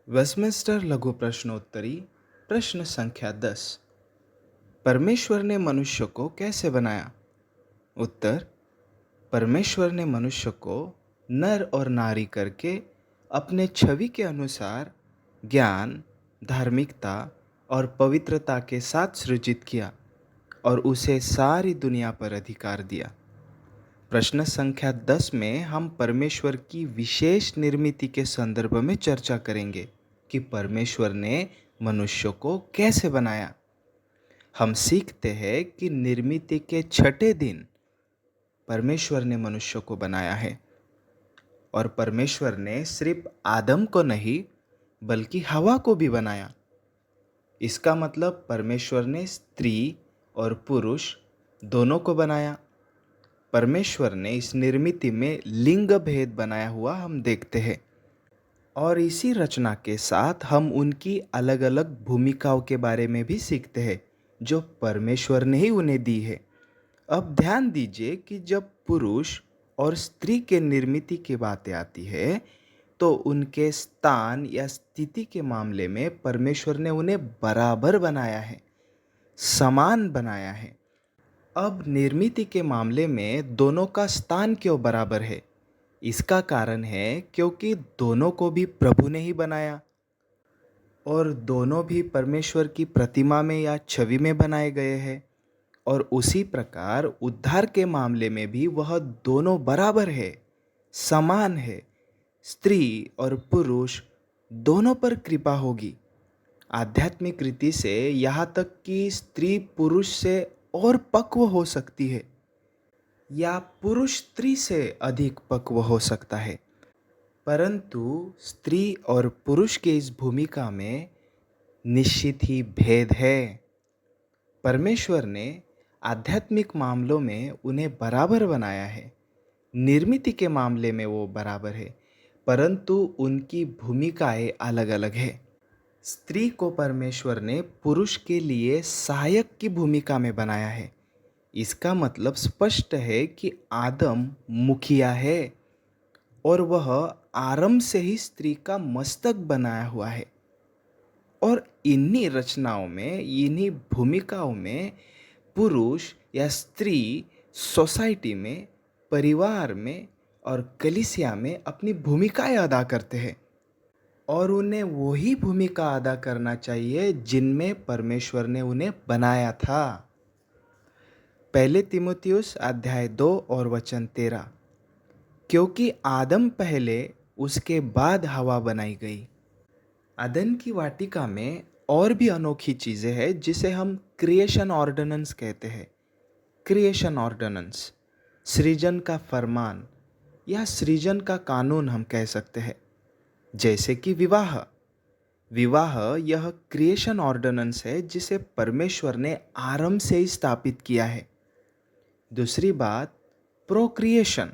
Westminster लघु प्रश्नोत्तरी प्रश्न संख्या 10। परमेश्वर ने मनुष्य को कैसे बनाया? उत्तर। परमेश्वर ने मनुष्य को नर और नारी करके अपने छवि के अनुसार ज्ञान, धार्मिकता और पवित्रता के साथ सृजित किया और उसे सारी दुनिया पर अधिकार दिया। प्रश्न संख्या 10 में हम परमेश्वर की विशेष निर्मिति के संदर्भ में चर्चा करेंगे कि परमेश्वर ने मनुष्य को कैसे बनाया। हम सीखते हैं कि निर्मिति के छठे दिन परमेश्वर ने मनुष्य को बनाया है और परमेश्वर ने सिर्फ आदम को नहीं बल्कि हवा को भी बनाया। इसका मतलब परमेश्वर ने स्त्री और पुरुष दोनों को बनाया। परमेश्वर ने इस निर्मिति में लिंग भेद बनाया हुआ हम देखते हैं और इसी रचना के साथ हम उनकी अलग अलग भूमिकाओं के बारे में भी सीखते हैं जो परमेश्वर ने ही उन्हें दी है। अब ध्यान दीजिए कि जब पुरुष और स्त्री के निर्मिति की बातें आती है तो उनके स्थान या स्थिति के मामले में परमेश्वर ने उन्हें बराबर बनाया है, समान बनाया है। अब निर्मिति के मामले में दोनों का स्थान क्यों बराबर है? इसका कारण है क्योंकि दोनों को भी प्रभु ने ही बनाया और दोनों भी परमेश्वर की प्रतिमा में या छवि में बनाए गए हैं। और उसी प्रकार उद्धार के मामले में भी वह दोनों बराबर है, समान है। स्त्री और पुरुष दोनों पर कृपा होगी। आध्यात्मिक रीति से यहाँ तक कि स्त्री पुरुष से और पक्व हो सकती है या पुरुष स्त्री से अधिक पक्व हो सकता है, परंतु स्त्री और पुरुष के इस भूमिका में निश्चित ही भेद है। परमेश्वर ने आध्यात्मिक मामलों में उन्हें बराबर बनाया है। निर्मिति के मामले में वो बराबर है, परंतु उनकी भूमिकाएं अलग अलग है। स्त्री को परमेश्वर ने पुरुष के लिए सहायक की भूमिका में बनाया है। इसका मतलब स्पष्ट है कि आदम मुखिया है और वह आरंभ से ही स्त्री का मस्तक बनाया हुआ है। और इन्हीं रचनाओं में, इन्हीं भूमिकाओं में पुरुष या स्त्री सोसाइटी में, परिवार में और कलीसिया में अपनी भूमिकाएं अदा करते हैं और उन्हें वही भूमिका अदा करना चाहिए जिनमें परमेश्वर ने उन्हें बनाया था। पहले तीमुथियुस अध्याय 2 और वचन 13। क्योंकि आदम पहले, उसके बाद हवा बनाई गई। अदन की वाटिका में और भी अनोखी चीज़ें हैं जिसे हम क्रिएशन ऑर्डिनेंस कहते हैं। क्रिएशन ऑर्डिनेंस सृजन का फरमान या सृजन का कानून हम कह सकते हैं। जैसे कि विवाह यह क्रिएशन ऑर्डिनेंस है जिसे परमेश्वर ने आरंभ से ही स्थापित किया है। दूसरी बात, प्रोक्रिएशन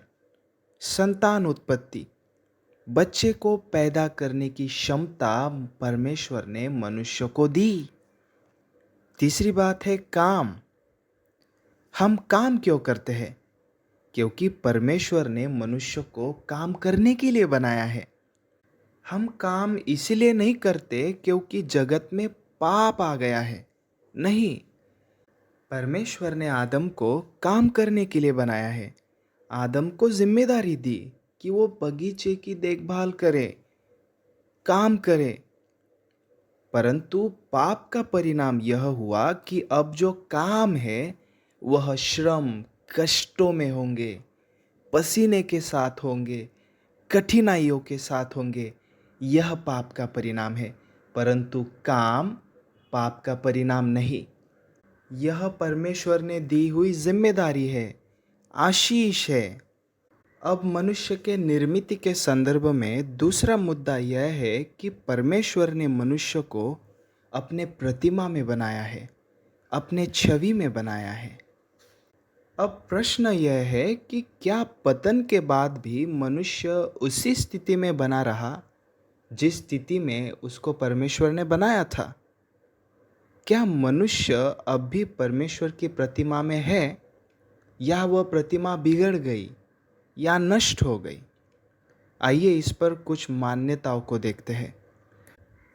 संतान उत्पत्ति, बच्चे को पैदा करने की क्षमता परमेश्वर ने मनुष्य को दी। तीसरी बात है काम। हम काम क्यों करते हैं? क्योंकि परमेश्वर ने मनुष्य को काम करने के लिए बनाया है। हम काम इसलिए नहीं करते क्योंकि जगत में पाप आ गया है, नहीं। परमेश्वर ने आदम को काम करने के लिए बनाया है। आदम को जिम्मेदारी दी कि वो बगीचे की देखभाल करे, काम करे। परंतु पाप का परिणाम यह हुआ कि अब जो काम है वह श्रम, कष्टों में होंगे, पसीने के साथ होंगे, कठिनाइयों के साथ होंगे। यह पाप का परिणाम है, परंतु काम पाप का परिणाम नहीं। यह परमेश्वर ने दी हुई जिम्मेदारी है, आशीष है। अब मनुष्य के निर्मिति के संदर्भ में दूसरा मुद्दा यह है कि परमेश्वर ने मनुष्य को अपने प्रतिमा में बनाया है, अपने छवि में बनाया है। अब प्रश्न यह है कि क्या पतन के बाद भी मनुष्य उसी स्थिति में बना रहा जिस स्थिति में उसको परमेश्वर ने बनाया था? क्या मनुष्य अब भी परमेश्वर की प्रतिमा में है या वह प्रतिमा बिगड़ गई या नष्ट हो गई? आइए इस पर कुछ मान्यताओं को देखते हैं।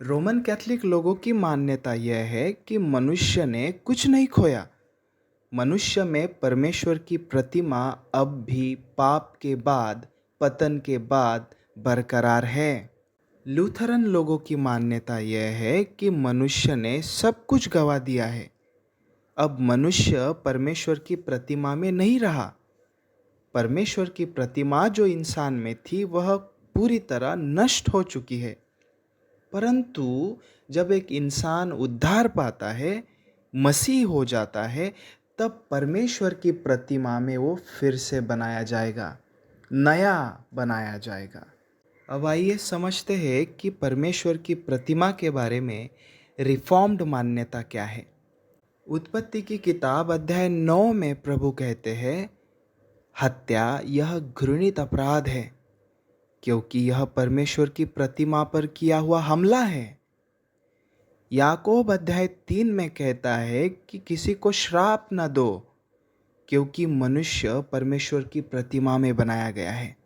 रोमन कैथोलिक लोगों की मान्यता यह है कि मनुष्य ने कुछ नहीं खोया। मनुष्य में परमेश्वर की प्रतिमा अब भी पाप के बाद, पतन के बाद बरकरार है। लूथरन लोगों की मान्यता यह है कि मनुष्य ने सब कुछ गंवा दिया है। अब मनुष्य परमेश्वर की प्रतिमा में नहीं रहा। परमेश्वर की प्रतिमा जो इंसान में थी वह पूरी तरह नष्ट हो चुकी है। परंतु जब एक इंसान उद्धार पाता है, मसीह हो जाता है, तब परमेश्वर की प्रतिमा में वो फिर से बनाया जाएगा, नया बनाया जाएगा। अब आइए समझते हैं कि परमेश्वर की प्रतिमा के बारे में रिफॉर्म्ड मान्यता क्या है। उत्पत्ति की किताब अध्याय 9 में प्रभु कहते हैं, हत्या यह घृणित अपराध है, क्योंकि यह परमेश्वर की प्रतिमा पर किया हुआ हमला है। याकूब अध्याय 3 में कहता है कि किसी को श्राप न दो, क्योंकि मनुष्य परमेश्वर की प्रतिमा में बनाया गया है।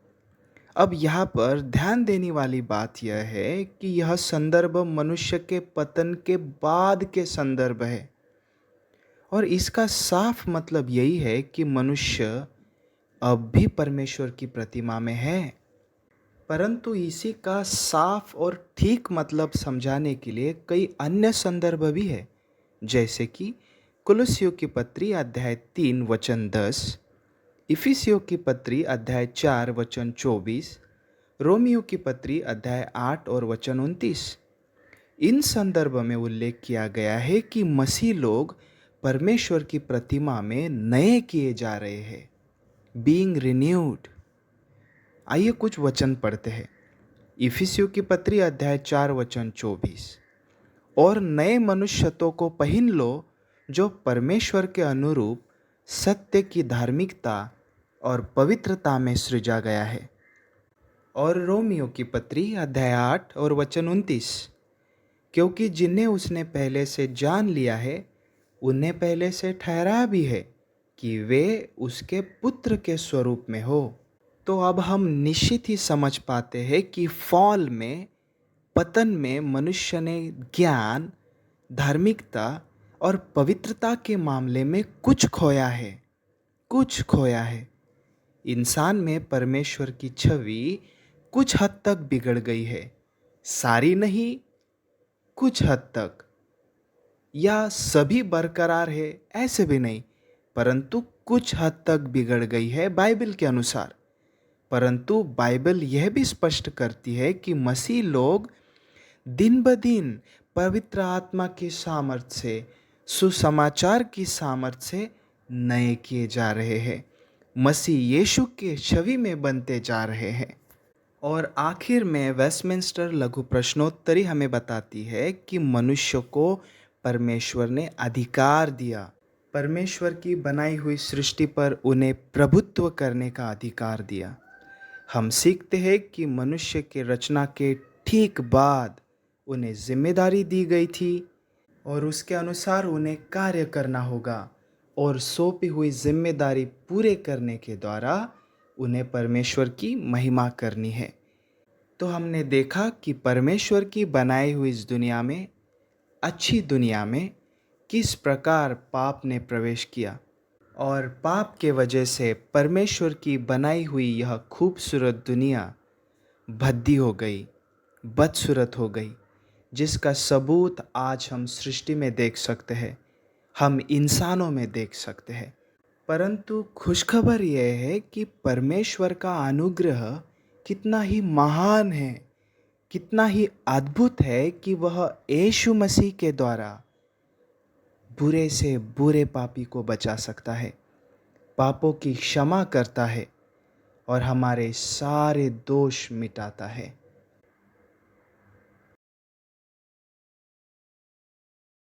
अब यहाँ पर ध्यान देने वाली बात यह है कि यह संदर्भ मनुष्य के पतन के बाद के संदर्भ है, और इसका साफ मतलब यही है कि मनुष्य अब भी परमेश्वर की प्रतिमा में है। परंतु इसी का साफ और ठीक मतलब समझाने के लिए कई अन्य संदर्भ भी है, जैसे कि कुलुस्सियों की पत्री अध्याय 3 वचन 10, इफिसियों की पत्री अध्याय 4 वचन 24, रोमियो की पत्री अध्याय 8 और वचन 29। इन संदर्भ में उल्लेख किया गया है कि मसीह लोग परमेश्वर की प्रतिमा में नए किए जा रहे हैं, बीइंग रिन्यूड। आइए कुछ वचन पढ़ते हैं। इफिसियों की पत्री अध्याय 4 वचन 24, और नए मनुष्यत्व को पहन लो, जो परमेश्वर के अनुरूप सत्य की धार्मिकता और पवित्रता में सृजा गया है। और रोमियो की पत्री अध्याय 8 और वचन 29, क्योंकि जिन्हें उसने पहले से जान लिया है, उन्हें पहले से ठहराया भी है कि वे उसके पुत्र के स्वरूप में हो। तो अब हम निश्चित ही समझ पाते हैं कि फॉल में, पतन में मनुष्य ने ज्ञान, धार्मिकता और पवित्रता के मामले में कुछ खोया है, कुछ खोया है। इंसान में परमेश्वर की छवि कुछ हद तक बिगड़ गई है, सारी नहीं, कुछ हद तक, या सभी बरकरार है ऐसे भी नहीं, परंतु कुछ हद तक बिगड़ गई है बाइबल के अनुसार। परंतु बाइबल यह भी स्पष्ट करती है कि मसीह लोग दिन ब दिन पवित्र आत्मा की सामर्थ्य से, सुसमाचार की सामर्थ्य से नए किए जा रहे हैं, मसीह यीशु के छवि में बनते जा रहे हैं। और आखिर में वेस्टमिंस्टर लघु प्रश्नोत्तरी हमें बताती है कि मनुष्य को परमेश्वर ने अधिकार दिया, परमेश्वर की बनाई हुई सृष्टि पर उन्हें प्रभुत्व करने का अधिकार दिया। हम सीखते हैं कि मनुष्य के रचना के ठीक बाद उन्हें जिम्मेदारी दी गई थी, और उसके अनुसार उन्हें कार्य करना होगा, और सौंपी हुई जिम्मेदारी पूरे करने के द्वारा उन्हें परमेश्वर की महिमा करनी है। तो हमने देखा कि परमेश्वर की बनाई हुई इस दुनिया में, अच्छी दुनिया में, किस प्रकार पाप ने प्रवेश किया, और पाप के वजह से परमेश्वर की बनाई हुई यह खूबसूरत दुनिया भद्दी हो गई, बदसूरत हो गई, जिसका सबूत आज हम सृष्टि में देख सकते हैं, हम इंसानों में देख सकते हैं। परंतु खुशखबर यह है कि परमेश्वर का अनुग्रह कितना ही महान है, कितना ही अद्भुत है कि वह यीशु मसीह के द्वारा बुरे से बुरे पापी को बचा सकता है, पापों की क्षमा करता है और हमारे सारे दोष मिटाता है।